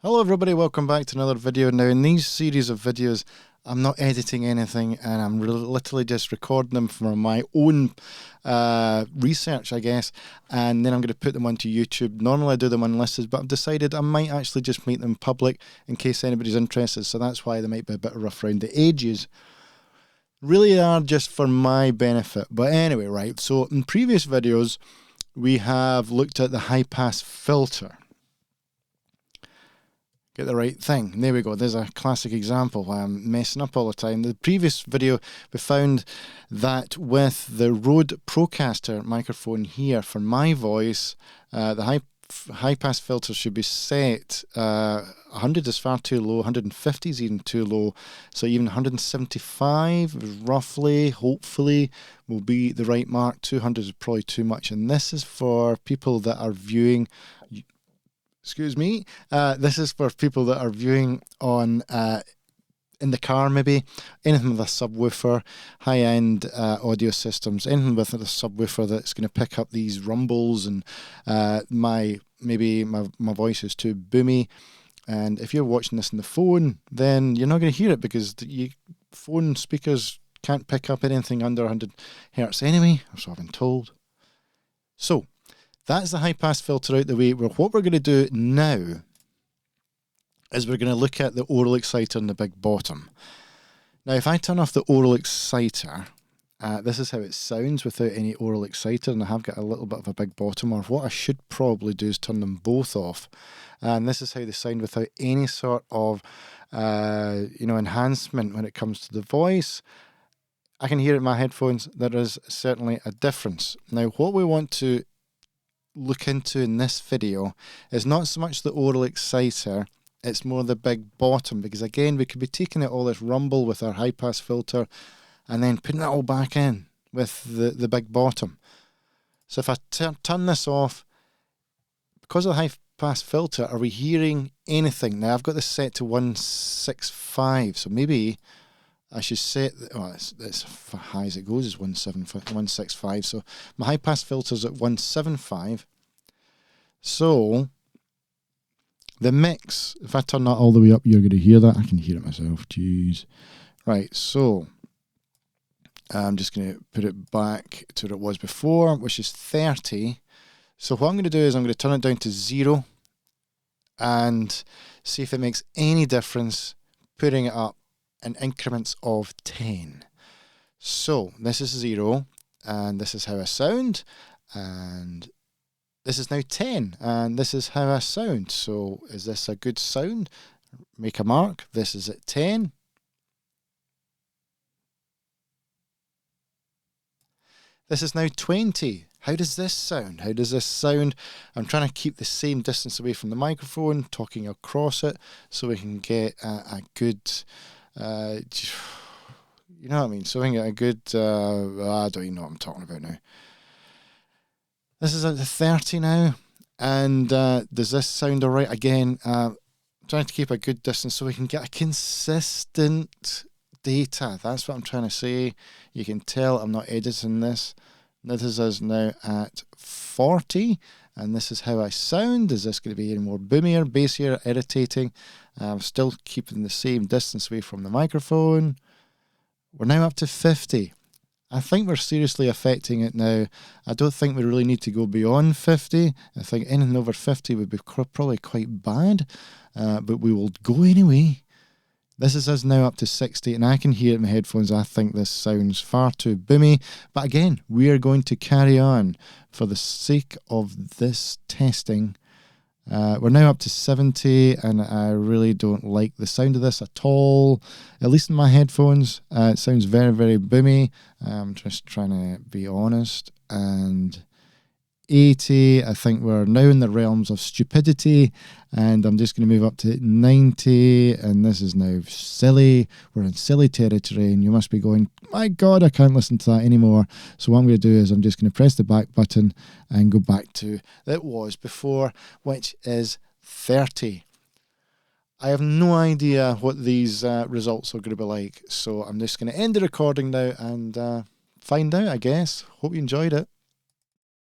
Hello everybody, welcome back to another video. Now in these series of videos I'm not editing anything and I'm literally just recording them for my own research, I guess, and then I'm going to put them onto YouTube. Normally I do them unlisted, but I've decided I might actually just make them public in case anybody's interested, so that's why they might be a bit rough around the edges. Really are just for my benefit. But anyway, right, so in previous videos we have looked at the high pass filter. Get the right thing. There we go. There's a classic example why I'm messing up all the time. The previous video, we found that with the Rode Procaster microphone here, for my voice, the high pass filter should be set. 100 is far too low, 150 is even too low. So even 175 roughly, hopefully, will be the right mark. 200 is probably too much. And this is for people that are viewing... Excuse me. This is for people that are viewing on in the car, maybe anything with a subwoofer, high-end audio systems, anything with a subwoofer that's going to pick up these rumbles, and my voice is too boomy. And if you're watching this on the phone, then you're not going to hear it because phone speakers can't pick up anything under 100 hertz anyway, so I've been told. So that's the high pass filter out the way. Well, what we're going to do now is we're going to look at the oral exciter and the big bottom. Now, if I turn off the oral exciter, this is how it sounds without any oral exciter, and I have got a little bit of a big bottom, or what I should probably do is turn them both off. And this is how they sound without any sort of enhancement when it comes to the voice. I can hear it in my headphones. There is certainly a difference. Now, what we want to look into in this video is not so much the oral exciter, it's more the big bottom, because again we could be taking out all this rumble with our high pass filter and then putting it all back in with the big bottom. So if I turn this off, because of the high pass filter, are we hearing anything? Now I've got this set to 165, so maybe I should set, it's as high as it goes is 165, so my high pass filter is at 175. So the mix, if I turn that all the way up, you're going to hear that. I can hear it myself, jeez. Right, so I'm just going to put it back to what it was before, which is 30. So what I'm going to do is I'm going to turn it down to 0 and see if it makes any difference putting it up in increments of 10. So this is 0 and this is how I sound, and this is now 10 and this is how I sound. So is this a good sound? Make a mark. This is at 10. This is now 20. How does this sound? How does this sound? I'm trying to keep the same distance away from the microphone, talking across it, so we can get a good you know what I mean? So we can get a good, I don't even know what I'm talking about now. This is at the 30 now, and does this sound alright? Again, trying to keep a good distance so we can get a consistent data. That's what I'm trying to say. You can tell I'm not editing this. This is us now at 40, and this is how I sound. Is this going to be any more boomier, bassier, irritating? I'm still keeping the same distance away from the microphone. We're now up to 50. I think we're seriously affecting it now. I don't think we really need to go beyond 50. I think anything over 50 would be probably quite bad, but we will go anyway. This is us now up to 60, and I can hear it in my headphones. I think this sounds far too boomy. But again, we are going to carry on for the sake of this testing. We're now up to 70, and I really don't like the sound of this at all, at least in my headphones. It sounds very, very boomy. I'm just trying to be honest. And 80, I think we're now in the realms of stupidity, and I'm just going to move up to 90, and this is now silly. We're in silly territory, and you must be going, my God, I can't listen to that anymore. So what I'm going to do is I'm just going to press the back button and go back to it was before, which is 30. I have no idea what these results are going to be like, so I'm just going to end the recording now and find out, I guess. Hope you enjoyed it.